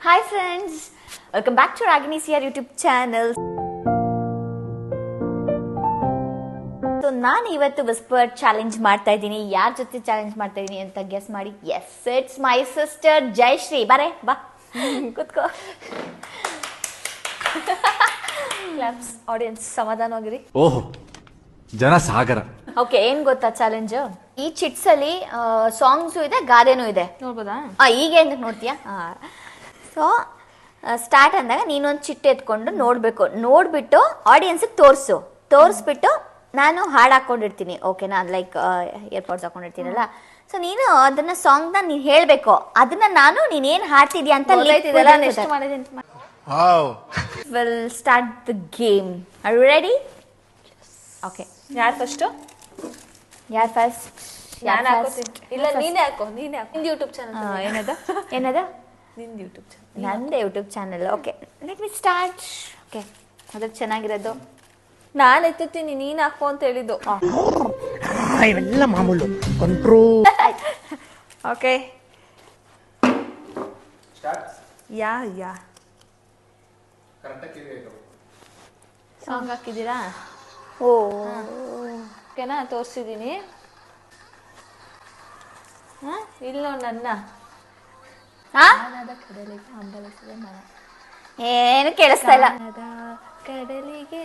Hi friends, welcome back to Ragini CR YouTube channel. So ನಾನು ಇವತ್ತು whisper challenge ಮಾಡ್ತಾ ಇದ್ದೀನಿ. ಯಾರ ಜೊತೆ ಚಾಲೆಂಜ್ ಮಾಡ್ತಾ ಇದ್ದೀನಿ ಅಂತ ಗೆಸ್ ಮಾಡಿ. Yes, it's my sister Jayashree. ಬಾರೆ ಬಾ ಕೂತ್ಕೋ. ಕ್ಲಾಪ್ಸ್. ಆಡಿಯನ್ಸ್ ಸಮಾಧಾನವಾಗಿರಿ. ಓಹೋ, ಜನ ಸಾಗರ. ಓಕೆ, ಏನ್ ಗೊತ್ತಾ ಚಾಲೆಂಜ್? ಈ ಚಿಟ್ಸ್ ಅಲ್ಲಿ ಸಾಂಗ್ಸು ಇದೆ, ಗಾದೆನೂ ಇದೆ. ನೋಡ್ಬೋದಾ? ಈಗ ಏನ್ ನೋಡ್ತೀಯಾ? ಸೊ ಸ್ಟಾರ್ಟ್ ಅಂದಾಗ ನೀನೊಂದು ಚಿಟ್ಟೆ ಎತ್ಕೊಂಡು ನೋಡ್ಬೇಕು. ನೋಡ್ಬಿಟ್ಟು ಆಡಿಯನ್ಸ್ಗೆ ತೋರಿಸ್ಬಿಟ್ಟು ನಾನು ಹಾಡು ಹಾಕೊಂಡಿರ್ತೀನಿ. ಓಕೆನಾ? ಲೈಕ್ ಇಯರ್ಪಾಡ್ಸ್ ಹಾಕೊಂಡಿರ್ತೀನಲ್ಲ. ಸೊ ನೀನು ಅದನ್ನ ಸಾಂಗ್ ನ ನೀನ್ ಹೇಳ್ಬೇಕು. ಅದನ್ನ ನಾನು ನೀನೇನ್ ಹಾಡ್ತಿದ್ಯಾ ಅಂತ will start the game. Are you ready? Okay, ಯಾರು ಫಸ್ಟ್? ಯಾರು ಫಸ್ಟ್? ಇಲ್ಲ, ನೀನೇ ಹಾಕೋ. ನಿಂದು ಯೂಟ್ಯೂಬ್ ಚಾನಲ್. ಏನದ? ನಿಂದು ಯೂಟ್ಯೂಬ್ ಚಾನಲ್. ನಂದೇ YouTube channel. Okay, let me start. Okay, ಅದ್ರ ಚೆನ್ನಾಗಿರೋದು ನಾನು ಎತ್ತುತ್ತೀನಿ, ನೀನ್ ಹಾಕೋ ಅಂತ ಹೇಳಿದ್ದು. ಇವೆಲ್ಲ ಮಾಮೂಲು ಕಂಟ್ರೋಲ್. ಓಕೆ, ಯಾ ಸಾಂಗ್ ಹಾಕಿದ್ದೀರಾ? ಓ ಓಕೆನಾ? ತೋರಿಸಿದ್ದೀನಿ. ಇಲ್ಲ ನನ್ನ ಕಡಲಿಗೆ ಹಂಬಲಿಸಿದೆ ಮನ. ಏನು ಕೇಳಿಸ್ತಾ ಇಲ್ಲ. ಕಡಲಿಗೆ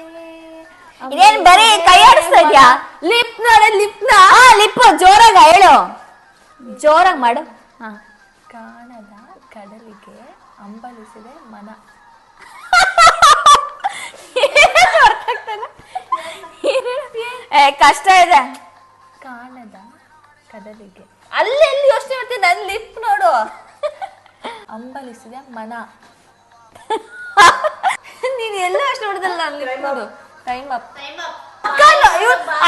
ಇದೇನ್ ಬರೀ ಕೈ ಆಡಿಸ್ತಾ ಇದ್ಯಾ? ಲಿಪ್ ನೋಡ, ಲಿಪ್ ಜೋರಾಗ ಹೇಳು, ಜೋರಾಗಿ ಮಾಡು. ಕಾಣದ ಕಡಲಿಗೆ ಹಂಬಲಿಸಿದೆ ಮನ. ಕಷ್ಟ ಇದೆ. ಕಾಣದ ಕಡಲಿಗೆ ಅಲ್ಲೆಲ್ಲಿ ಯೋಚನೆ ಮಾಡ್ತೀನಿ. ನನ್ ಲಿಪ್ ನೋಡು. ಹಂಬಲಿಸಿದೆ ಮನ. ನೀನ್ ಎಲ್ಲ ಅಷ್ಟು ನೋಡಿದಲ್ಲ, ನನ್ ಲಿಪ್ ನೋಡು. Time up.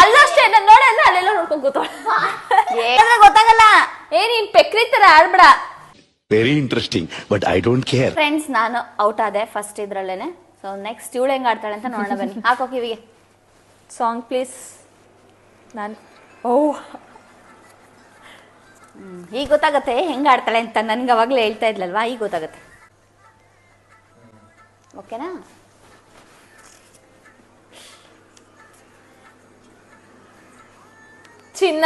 ಅಲ್ಲಷ್ಟೇ ನಾನು ನೋಡ ಅಂದ್ರೆ ಅಲ್ಲೆಲ್ಲ ನೋಡ್ಕೊಂಡು ಕೂತಾಳ. ಗೊತ್ತಾಗಲ್ಲ. ನೀನ್ ಪೆಕ್ರಿ ತರ ಆಡ್ಬೇಡ. Very interesting, but I don't care. Friends, ನಾನು ಔಟ್ ಆದೆ ಫಸ್ಟ್ ಇದ್ರಲ್ಲೇನೆ. ಸೊ ನೆಕ್ಸ್ಟ್ ಇವಳು ಹೆಂಗ್ ಆಡ್ತಾಳೆ ಅಂತ ನೋಡೋಣ ಬನ್ನಿ. ಹಾಕೋ ಕಿವಿಗೆ ಸಾಂಗ್ ಪ್ಲೀಸ್. ನಾನು ಈಗ ಗೊತ್ತಾಗತ್ತೆ ಹೆಂಗ್ ಆಡ್ತಾಳೆ ಅಂತ. ನನ್ಗೆ ಅವಾಗ್ಲೇ ಹೇಳ್ತಾ ಇದ್ಲಲ್ವಾ, ಈಗ ಗೊತ್ತಾಗತ್ತೆ. ಓಕೆನಾ? ಚಿನ್ನ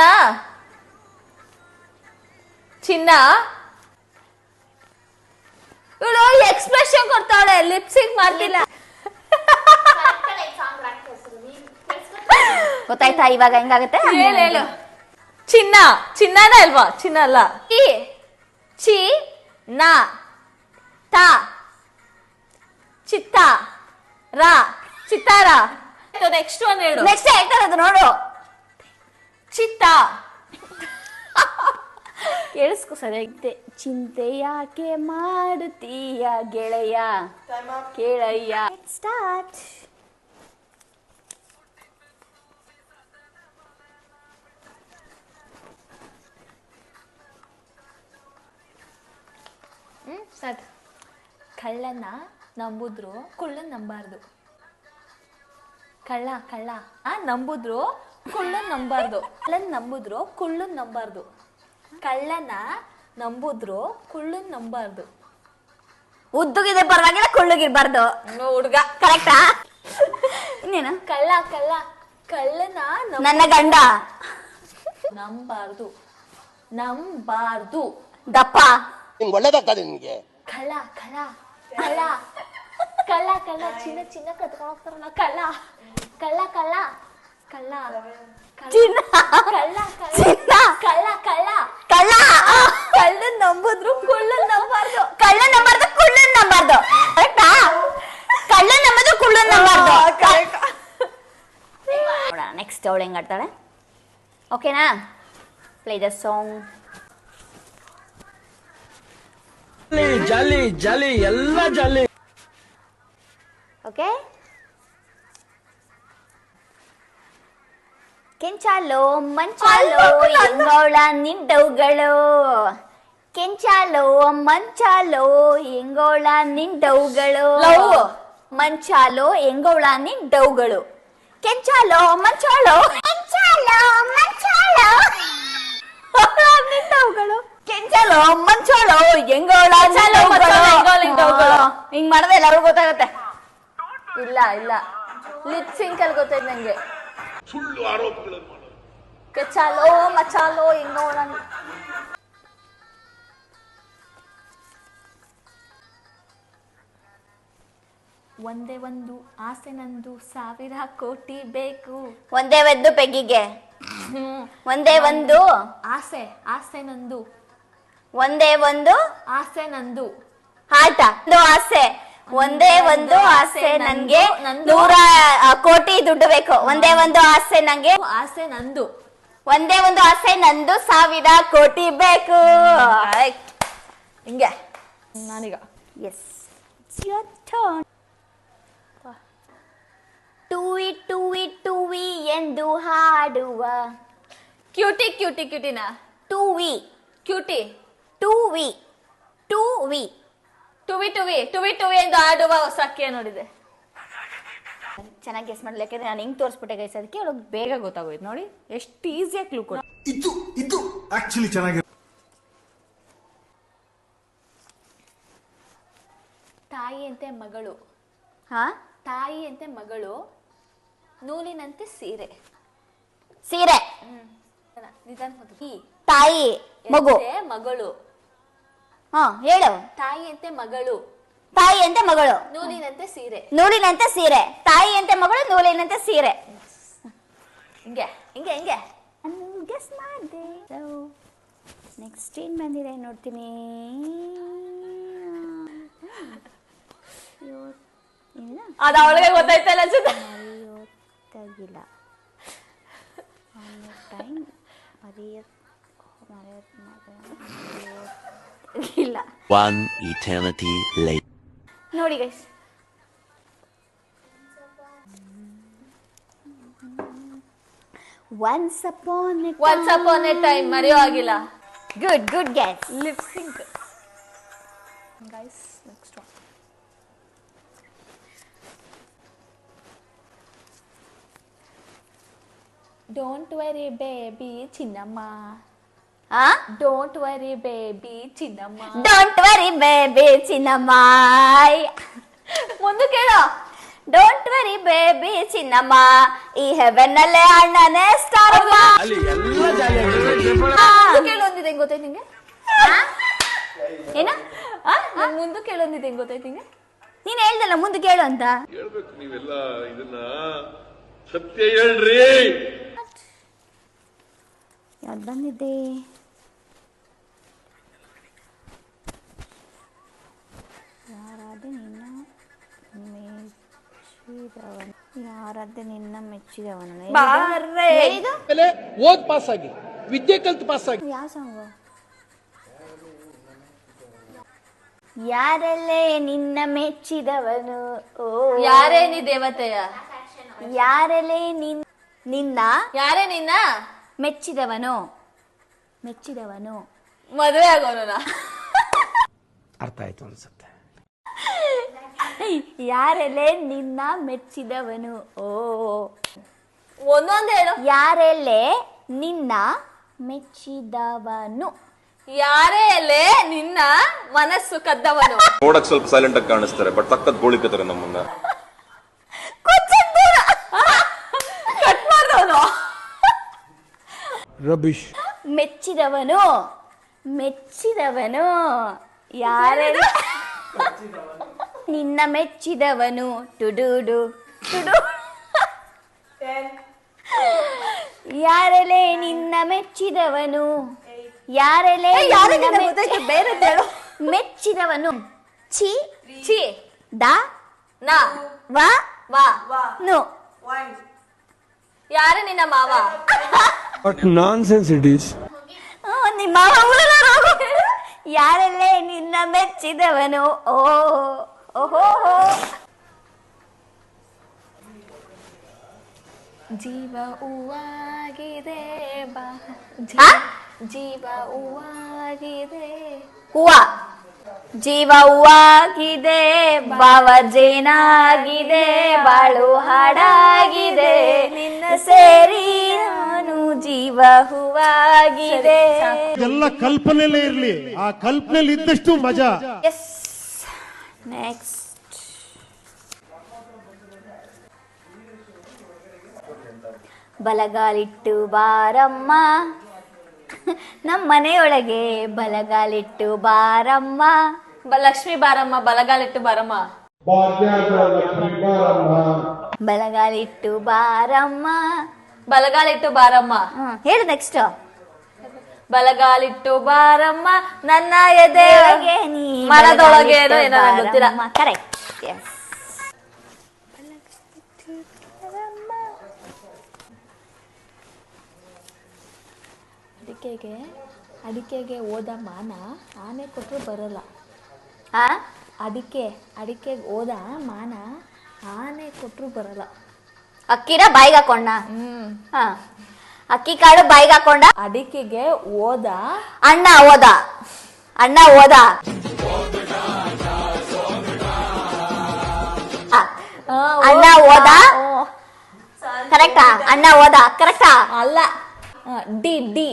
ಇವಳು ಎಕ್ಸ್ಪ್ರೆಷನ್ ಕೊಡ್ತಾವಳೆ, ಲಿಪ್ಸಿಂಗ್ ಮಾಡ್ತಿಲ್ಲ. ಗೊತ್ತಾಯ್ತಾ ಇವಾಗ ಹೆಂಗಾಗತ್ತೆ? ಹೇಳು. ಚಿನ್ನನ ಅಲ್ವಾ? ಚಿನ್ನ ಅಲ್ಲ. ಚಿ ನ ತ ಚಿತ್ತ ರಾ ಚಿತ್ತಾರ. ನೆಕ್ಸ್ಟ್ ಒನ್ ಹೇಳು. ನೆಕ್ಸ್ಟ್ ಹೇಳ್ತಾರದು ನೋಡು. ಚಿತ್ತ. ಕೇಳಿಸ್ಕೊ ಸರಿಯಾಗಿದೆ. ಚಿಂತೆ ಯಾಕೆ ಮಾಡುತ್ತೀಯ ಗೆಳೆಯ, ಕೇಳಯ್ಯ. ಸ್ಟಾರ್ಟ್. ಸ್ಟಾರ್ಟ್. ಕಳ್ಳನ ನಂಬುದ್ರು ಕುಳ್ಳನ್ ನಂಬಾರ್ದು. ಕಳ್ಳ ನಂಬುದ್ರು ಕುಳ್ಳನ್ ನಂಬಾರ್ದು. ಕಳ್ಳನ ನಂಬುದ್ರು ಕುಳ್ಳನ್ ನಂಬಾರ್ದು. ಉದ್ದುಗಿದೆ ಪರವಾಗಿಲ್ಲ, ಕುಳ್ಳುಗಿರ್ಬಾರ್ದು. ಹುಡುಗ ಕರೆಕ್ಟಾ? ಇನ್ನೇನು? ಕಳ್ಳನ ನನ್ನ ಗಂಡ ನಂಬಾರ್ದು. ದಪ್ಪ. ಒಳ್ಳೇದಾಗ್ತದೆ ನಿನ್ಗೆ. ಕಳ್ಳ ಚಿನ್ನ ಕತ್ಕೊಂಡು ಹೋಗ್ತಾರಲ್ಲ. ಕಳ್ಳನ್ ನಂಬುದ್ರು ಕುಳ್ಳನ್ ನಂಬಾರ್ದು. ಕುಳ್ಳನ್ ನಂಬಾರ್ದು. ಕರೆಕ್ಟಾ? ಕಳ್ಳನ್ ನಂಬುದು, ಕುಳ್ಳನ್ ನಂಬಾರ್ದು. ನೆಕ್ಸ್ಟ್ ಅವಳು ಹೆಂಗ್ ಆಡ್ತಾಳೆ? ಓಕೆನಾ? Play the song. ಜಾಲಿ ಎಲ್ಲ ಜಾಲಿ. ಓಕೆ, ಕೆಂಚಾಲೋ ಮಂಚಾಲೋ ಹೆಂಗೋಳ ನಿಂಡವುಗಳು. ಕೆಂಚಾಲೋ ಮಂಚಾಲೋ ಹೆಂಗೋಳ ನಿಂಡವುಗಳು. ಮಂಚಾಲೋ ಹೆಂಗೋಳ ನಿಂಡವುಗಳು. ಕೆಂಚಾಲೋ ಮಂಚಾಲೋ ನಿಂಡವುಗಳು. ಕೆಂಚಾಲೋ ಮಂಚಾಲೋ ಹೆಂಗೋಳ ನಿಂಡವುಗಳು. ಹಿಂಗ್ ಮಾಡಿದ್ರೆ ಎಲ್ಲರಿಗೂ ಗೊತ್ತಾಗುತ್ತೆ. ಇಲ್ಲ ಇಲ್ಲ ಲಿಪ್ ಸಿಂಕ್ ಅಲ್ಲಿ ಗೊತ್ತಾಯ್ತು ನಂಗೆ. ಸುಳ್ಳು ಆರೋಪಗಳನ್ನು ಮಾಡೋದು. ಕೆಚಾಲೋ ಮಚಾಲೋ ಹಿಂಗೋ ನಂಗೆ. ಒಂದೇ ಒಂದು ಆಸೆ ನಂದು 1000 ಕೋಟಿ ಬೇಕು. ಒಂದೇ ಒಂದು ಪೆಗ್ಗಿಗೆ ಒಂದೇ ಒಂದು ಆಸೆ ಆಸೆ ನಂದು ಒಂದೇ ಒಂದು ಆಸೆ ನಂದು ಆಟ ಒಂದು ಆಸೆ ಒಂದೇ ಒಂದು ಆಸೆ ನನ್ಗೆ ನಂದು. 100 ಕೋಟಿ ದುಡ್ಡು ಬೇಕು. ಒಂದೇ ಒಂದು ಆಸೆ ನಂಗೆ ಆಸೆ ನಂದು. ಒಂದೇ ಒಂದು ಆಸೆ ನಂದು 1000 ಕೋಟಿ ಬೇಕು. ಹಿಂಗೆ ನಾನೀಗ ಎಸ್ ಯುವರ್ ಟರ್ನ್. ಟೂವಿ ಟೂವಿ ಟೂವಿ ಎಂದು ಹಾಡುವ ಕ್ಯೂಟಿ ಕ್ಯೂಟಿ ಕ್ಯೂಟಿನ ಟೂವಿ ಕ್ಯೂಟಿ ಟೂವಿ ಟೂವಿ ಟುವಿ ಟುವಿ ಟುವಿ ಟುವಿ ಎಂದು ಆಡುವ ಹೊಸಕ್ಕೆ ನೋಡಿದೆ. ಚೆನ್ನಾಗಿ ಗೆಸ್ ಮಾಡಲಿ, ಯಾಕಂದ್ರೆ ನಾನು ಹಿಂಗ್ ತೋರಿಸ್ಬಿಟ್ಟೆ ಗೈಸ್, ಅದಕ್ಕೆ ಅವಳಿಗೆ ಬೇಗ ಗೊತ್ತಾಗೋಯ್ತು. ನೋಡಿ ಎಷ್ಟು ಈಸಿಯಾಗಿ ಕ್ಲೂ ಕೊಡ. ಇದು ಆಕ್ಚುಲಿ ಚೆನ್ನಾಗಿ. ತಾಯಿಯಂತೆ ಮಗಳು. ಹಾ, ತಾಯಿಯಂತೆ ಮಗಳು, ನೂಲಿನಂತೆ ಸೀರೆ. ಸೀರೆ, ನಿಧಾನ ಹೋದ್ರು. ತಾಯಿ, ಮಗು. ಮಗಳು. ಹಾ ಹೇಳು. ತಾಯಿಯಂತೆ ಮಗಳು, ತಾಯಿ ಅಂತೆ ಮಗಳು, ನೂಲಿನಂತೆ ಸೀರೆ. ನೂಲಿನಂತೆ ಸೀರೆ. ತಾಯಿ ಅಂತೆ ಮಗಳು, ನೂಲಿನಂತೆ ಸೀರೆ. ಹಿಂಗೆ ಹಿಂಗೆ ಹಿಂಗೆ ಗೆಸ್ ಮಾಡಿದೆ. ನೆಕ್ಸ್ಟ್ ಏನ್ ಬಂದಿದೆ ನೋಡ್ತೀನಿ. ಅದ ಅವಳಿಗೆ ಗೊತ್ತಾಯ್ತಲ್ಲ ಅನ್ಸುತ್ತೆ. ಮರೆಯೋತ್ತಾಗಿಲ್ಲ ಇಲ್ಲ. One eternity later. ನೋಡಿ guys, once upon a time ಮರೆಯೋ ಆಗಿಲ್ಲ. Good good guess. Lip sync guys. Next one. Don't worry baby Chinnamma. Don't worry baby Chinnamma. Don't worry baby Chinnamma. ಒಂದು ಕೇಳೋ. ಡೋಂಟ್ ವರಿ ಬೇಬಿ ಚಿನ್ನಮ್ಮ, ಈ ಹೆವೆನ್ ಅಲ್ಲೇ ಅಣ್ಣನೇ ಸ್ಟಾರ್ ಅಮ್ಮ. ಅಲ್ಲಿ ಎಲ್ಲ ಜಾಲಿಯಾಗಿ ಮುಂದೆ ಕೇಳೊಂದಿದೆ ಹೆಂಗ್ ಗೊತ್ತಾಯ್ತು ನಿಂಗೆ? ಏನ ಮುಂದೆ ಕೇಳೊಂದಿದೆ ಹೆಂಗ್ ಗೊತ್ತಾಯ್ತು ನಿಂಗೆ? ನೀನ್ ಹೇಳ್ದಲ್ಲ ಮುಂದೆ ಕೇಳು ಅಂತ. ಹೇಳ್ಬೇಕು ನೀವೆಲ್ಲ ಇದನ್ನ ಸತ್ಯ ಹೇಳ್ರಿ. ಯಾವ್ದು ಬಂದಿದೆ? ಯಾರಾದ್ರೂ ನಿನ್ನ ಮೆಚ್ಚಿದವನು, ಯಾರಾದ್ರೂ ನಿನ್ನ ಮೆಚ್ಚಿದವನು. ಬಾರ್ರೆ. ಇದು ಆಮೇಲೆ ಓದ್ ಪಾಸ್ ಆಗಿ, ವಿದ್ಯೆ ಕಲ್ತು ಪಾಸ್ ಆಗಿ. ಯಾವ ಸಾಂಗು? ಯಾರಲ್ಲೇ ನಿನ್ನ ಮೆಚ್ಚಿದವನು. ಓ ಯಾರೇ ನೀ ದೇವತೆಯ? ಯಾರಲ್ಲೇ ನಿನ್ನ ಯಾರೇ ನಿನ್ನ ಮೆಚ್ಚಿದವನು. ಮೆಚ್ಚಿದವನು ಮದುವೆ ಆಗೋನ. ಅರ್ಥ ಆಯ್ತು ಅನ್ಸುತ್ತೆ. ಯಾರೆಲೆ ನಿನ್ನ ಮೆಚ್ಚಿದವನು. ಓ ಒಂದೊಂದು ಹೇಳು. ಯಾರೆಲೆ ನಿನ್ನ ಮೆಚ್ಚಿದವನು. ಯಾರೇ ಅಲ್ಲೇ ನಿನ್ನ ಮನಸ್ಸು ಕದ್ದವನು. ನೋಡಕ್ ಸ್ವಲ್ಪ ಸೈಲೆಂಟ್ ಆಗಿ ಕಾಣಿಸ್ತಾರೆ, ಬಟ್ ಸಖತ್ ಗೋಳಿಕತ್ತಾರೆ ನಮ್ಮನ್ನ. ಕಟ್ ಮಾಡ್ದವನು. ರಬಿಶ್. ಮೆಚ್ಚಿದವನು, ಮೆಚ್ಚಿದವನು. ಯಾರೆಲೆ ನಿನ್ನ ಮೆಚ್ಚಿದವನು. ಟುಡುಡು ಟುಡು. ಯಾರೆಲೆ ನಿನ್ನ ಮೆಚ್ಚಿದವನು. ಯಾರೆಲೆ ಬೇರೆ ಹೇಳು. ಮೆಚ್ಚಿದವನು. ಛಿ ಛಿ ದ ನಾ ವ ವಾ ನು. ಯಾರೇ ನಿನ್ನ ಮಾವ. But non sense it is. ನಿಮ್ಮ ಯಾರೆಲ್ಲೇ ನಿನ್ನ ಮೆಚ್ಚಿದವನು. ಓ ಓಹೋ. ಜೀವ ಹೂವಾಗಿದೆ ಬಾ. ಜೀವ ಹೂವಾಗಿದೆ. ಹೂವ ಜೀವ ಹೂವಾಗಿದೆ, ಭಾವ ಜೇನಾಗಿದೆ, ಬಾಳು ಹಾಡಾಗಿದೆ, ನಿನ್ನ ಸೇರಿ ನಾನು ಜೀವ ಹೂವಾಗಿದೆ. ಎಲ್ಲ ಕಲ್ಪನೆಯಲ್ಲೇ ಇರ್ಲಿ, ಆ ಕಲ್ಪನೆಯಲ್ಲಿ ಇದ್ದಷ್ಟು ಮಜಾ. ಎಸ್ ನೆಕ್ಸ್ಟ್ ಬಲಗಾಲಿಟ್ಟು ಬಾರಮ್ಮ ನಮ್ಮ ಮನೆಯೊಳಗೆ ಬಲಗಾಲಿಟ್ಟು ಬಾರಮ್ಮ. ಲಕ್ಷ್ಮಿ ಬಾರಮ್ಮ, ಬಲಗಾಲಿಟ್ಟು ಬಾರಮ್ಮ. ಬಲಗಾಲಿಟ್ಟು ಬಾರಮ್ಮ. ಬಲಗಾಲಿಟ್ಟು ಬಾರಮ್ಮ. ಹೇಳು ನೆಕ್ಸ್ಟ್. ಬಲಗಾಲಿಟ್ಟು ಬಾರಮ್ಮ ನನ್ನ ಎದೆ ದೇವಗೆ ನೀ ಮನದೊಳಗೆ ಏನೋ ನನಗೆ ಗೊತ್ತಿಲ್ಲ. ಕರೆಕ್ಟ್. ಎಸ್. ಅಡಿಕೆಗೆ ಹೋದ ಮಾನ ಆನೆ ಕೊಟ್ಟರು ಬರಲ್ಲ. ಅಡಿಕೆಗೆ ಹೋದ ಮಾನ ಆನೆ ಕೊಟ್ಟರು ಬರಲ್ಲ. ಅಕ್ಕಿನ ಬಾಯಿಗೆ ಹಾಕೊಂಡ. ಅಕ್ಕಿ ಕಾಳು ಬಾಯಿಗೆ ಹಾಕೊಂಡ. ಅಡಿಕೆಗೆ ಹೋದ ಅಣ್ಣ ಹೋದ. ಅಣ್ಣ ಹೋದ. ಅಣ್ಣ ಹೋದ. ಕರೆಕ್ಟಾ? ಅಣ್ಣ ಹೋದ ಕರೆಕ್ಟಾ? ಅಲ್ಲ. D D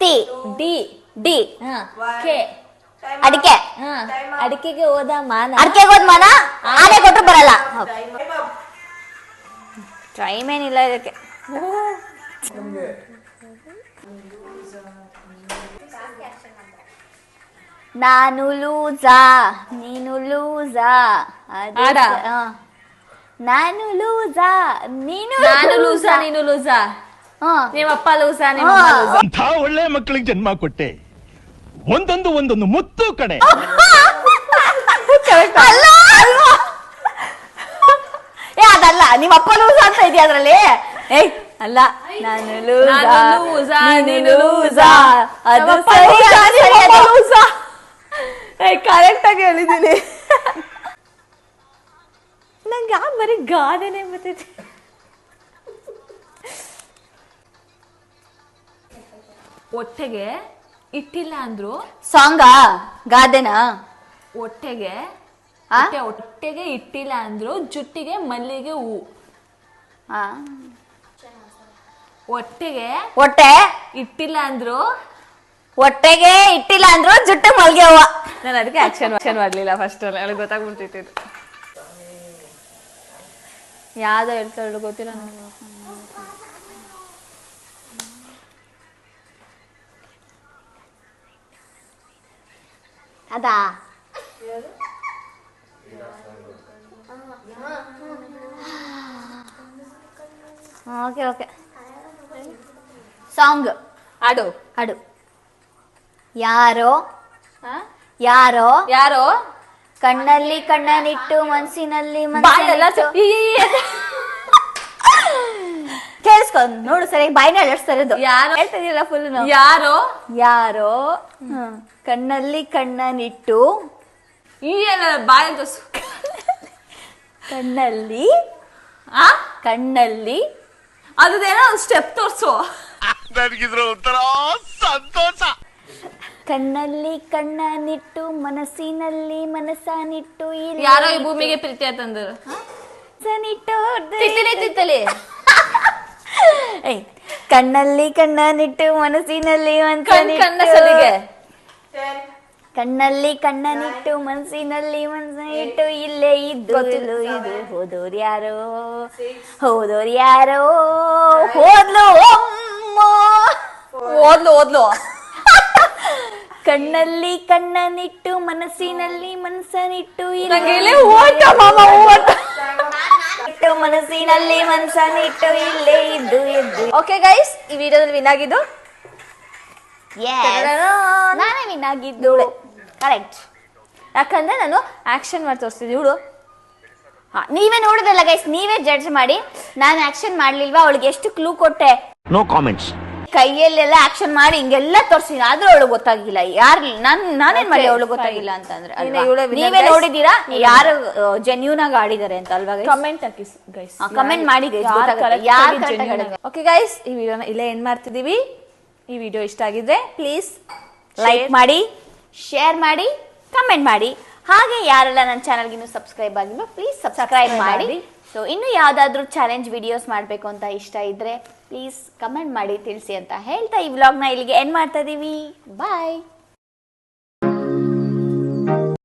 T D D K ಅಡಿಕೆ. ಅಡಿಕೆಗೆ ಹೋದ ಮಾನ ಅಡಿಕೆಗೆ ಹೋದ ಮಾನ ಆನೆ ಕೊಟ್ರು ಬರಲ್ಲ. ಟೈಮ್ ಏನಿಲ್ಲ ಇದಕ್ಕೆ. ನಾನು ಲೂಸಾ ನೀನು ಲೂಸಾ. ಆಡ. ನಾನು ಲೂಸಾ ನೀನು ನಾನು ಲೂಸಾ ನೀನು ಲೂಸಾ. ನಿಮ್ಮಪ್ಪ ಲೂಸಾ ನಿಮ್ಮ ಲೂಸಾ. ಅಂಥ ಒಳ್ಳೆ ಮಕ್ಕಳಿಗೆ ಜನ್ಮ ಕೊಟ್ಟೆ. ಒಂದೊಂದು ಮುತ್ತು ಕಡೆ. ಅಲ್ಲ ಏ ಅದಲ್ಲ, ನಿಮ್ಮ ಅಪ್ಪ ಲೂಸಾ ಅಂತ ಇದೆಯಾ ಅದ್ರಲ್ಲಿ? ಏಯ್ ಅಲ್ಲ, ನಾನು ಲೂಸಾ ನೀನು ಲೂಸಾ. ಅದು ಲೂಸಾ. ಕರೆಕ್ಟ್ ಆಗಿ ಹೇಳಿದ್ದೀನಿ. ನಂಗೆ ಬರೀ ಗಾದೆನೆ ಬರ್ತೈತಿ. ಹೊಟ್ಟೆಗೆ ಇಟ್ಟಿಲ್ಲ ಅಂದ್ರು ಸಾಂಗ ಗಾದೆನಾ? ಹೊಟ್ಟೆಗೆ ಇಟ್ಟಿಲ್ಲ ಅಂದ್ರು ಜುಟ್ಟಿಗೆ ಮಲ್ಲಿಗೆ ಹೂ. ಹೊಟ್ಟೆಗೆ ಹೊಟ್ಟೆ ಇಟ್ಟಿಲ್ಲ ಅಂದ್ರು ಹೊಟ್ಟೆಗೆ ಇಟ್ಟಿಲ್ಲ ಅಂದ್ರು ಜುಟ್ಟು ಮಲ್ಗೆ ಹೂವ. ನಾನು ಅದಕ್ಕೆ ಆಕ್ಷನ್ ಮಾಡ್ಲಿಲ್ಲ ಫಸ್ಟ್ ಅಲ್ಲಿ. ಅವಳಿಗೆ ಗೊತ್ತಾಗ್ಬಿಡ್ತಿತ್ತು. ಯಾವ್ದೋ ಹೇಳ್ತಾಳು ಗೊತ್ತಿಲ್ಲ ನನಗೆ. ಅದಾ? Okay okay. ಸಾಂಗ್ ಹಾಡು ಹಾಡು. ಯಾರೋ ಯಾರೋ ಯಾರೋ ಕಣ್ಣಲ್ಲಿ ಕಣ್ಣನಿಟ್ಟು ಮನಸ್ಸಿನಲ್ಲಿ ಬಾಯೆಲ್ಲ ಕೇಳಿಸ್ಕೊ ನೋಡು ಸರಿ, ಬಾಯಿನ ಅಳಿಸ್ತಾರೆ. ಯಾರೋ ಹೇಳ್ತಿದಿಲ್ಲ ಫುಲ್. ಯಾರೋ ಯಾರೋ ಕಣ್ಣಲ್ಲಿ ಕಣ್ಣನಿಟ್ಟು ಈ ಬಾಯಲ್ಲಿ ಕಣ್ಣಲ್ಲಿ ಕಣ್ಣಲ್ಲಿ ಅದೇನೋ ಸ್ಟೆಪ್ ತೋರ್ಸು. ನನಗಿದ್ರ ಒಂಥರ ಸಂತೋಷ. ಕಣ್ಣಲ್ಲಿ ಕಣ್ಣನಿಟ್ಟು ಮನಸ್ಸಿನಲ್ಲಿ ಮನಸ್ಸನಿಟ್ಟು ಯಾರೋ ಈ ಭೂಮಿಗೆ ಪ್ರೀತಿ ಆತಂದ್ರು. ತಿತ್ತಲಿ ಕಣ್ಣಲ್ಲಿ ಕಣ್ಣನಿಟ್ಟು ಮನಸ್ಸಿನಲ್ಲಿ ಸಲಿಗೆ ಕಣ್ಣಲ್ಲಿ ಕಣ್ಣನಿಟ್ಟು ಮನಸ್ಸಿನಲ್ಲಿ ಮನಸ್ಸಿಟ್ಟು ಇಲ್ಲೇ ಇದ್ದು ಇದು ಹೋದೋರು ಯಾರೋ ಹೋದೋರು ಯಾರೋ ಹೋದ್ಲು ಓದ್ಲು ಕಣ್ಣಲ್ಲಿ ಕಣ್ಣನಿಟ್ಟು ಮನಸ್ಸಿನಲ್ಲಿ ಮನಸ್ಸನಿಟ್ಟು ಮನಸ್ಸಿನಲ್ಲಿ ಮನಸ್ಸನಿಟ್ಟು ಇಲ್ಲೇ ಇದ್ದು ಎದ್ದು. ಓಕೆ ಗೈಸ್, ಈ ವಿಡಿಯೋದಲ್ಲಿ ವಿನ್ ಆಗಿದ್ದು ನಾನೇ ವಿನ್ ಆಗಿದ್ದು. ಕರೆಕ್ಟ್. ಯಾಕಂದ್ರೆ ನಾನು ಆಕ್ಷನ್ ಮಾಡಿ ತೋರಿಸ್ತಿದ್ದೆ. ಇವಳು ನೀವೇ ನೋಡಿದ್ರಲ್ಲ ಗೈಸ್, ನೀವೇ ಜಡ್ಜ್ ಮಾಡಿ. ನಾನು ಆಕ್ಷನ್ ಮಾಡ್ಲಿಲ್ವಾ? ಅವಳಿಗೆ ಎಷ್ಟು ಕ್ಲೂ ಕೊಟ್ಟೆ. No comments. ಕೈಯಲ್ಲೆಲ್ಲ ಆಕ್ಷನ್ ಮಾಡಿ ಹಿಂಗೆಲ್ಲ ತೋರಿಸಿದ, ಆದ್ರೂ ಅವಳಿಗೆ ಗೊತ್ತಾಗಿಲ್ಲ. ನಾನೇನ್ ಮಾಡಿ ಅವಳಿಗೆ ಗೊತ್ತಾಗಿಲ್ಲ ಅಂತಂದ್ರೆ ನೀವೇ ನೋಡಿದೀರಾ ಯಾರು ಜೆನ್ಯೂನ್ ಆಗಿ ಆಡಿದಾರೆ ಅಂತ ಅಲ್ವಾ? ಕಮೆಂಟ್ ಹಾಕಿ ಗೈಸ್, ಕಮೆಂಟ್ ಮಾಡಿ. ಓಕೆ ಗೈಸ್, ಈ ವಿಡಿಯೋನ ಇಲ್ಲೇ ಎಂಡ್ ಮಾಡ್ತಿದೀವಿ. ಈ ವಿಡಿಯೋ ಇಷ್ಟ ಆಗಿದ್ರೆ ಪ್ಲೀಸ್ ಲೈಕ್ ಮಾಡಿ, ಶೇರ್ ಮಾಡಿ, ಕಮೆಂಟ್ ಮಾಡಿ. ಹಾಗೆ ಯಾರೆಲ್ಲ ನನ್ನ ಚಾನಲ್ಗೆ ಇನ್ನೂ ಸಬ್ಸ್ಕ್ರೈಬ್ ಆಗಿಲ್ಲ ಪ್ಲೀಸ್ ಸಬ್ಸ್ಕ್ರೈಬ್ ಮಾಡಿ. ಸೊ ಇನ್ನು ಯಾವ್ದಾದ್ರು ಚಾಲೆಂಜ್ ವಿಡಿಯೋಸ್ ಮಾಡಬೇಕು ಅಂತ ಇಷ್ಟ ಇದ್ರೆ ಪ್ಲೀಸ್ ಕಮೆಂಟ್ ಮಾಡಿ ತಿಳಿಸಿ ಅಂತ ಹೇಳ್ತಾ ಈ ವ್ಲಾಗ್ನ ಇಲ್ಲಿಗೆ ಎಂಡ್ ಮಾಡ್ತಾ ಇದೀವಿ. ಬಾಯ್.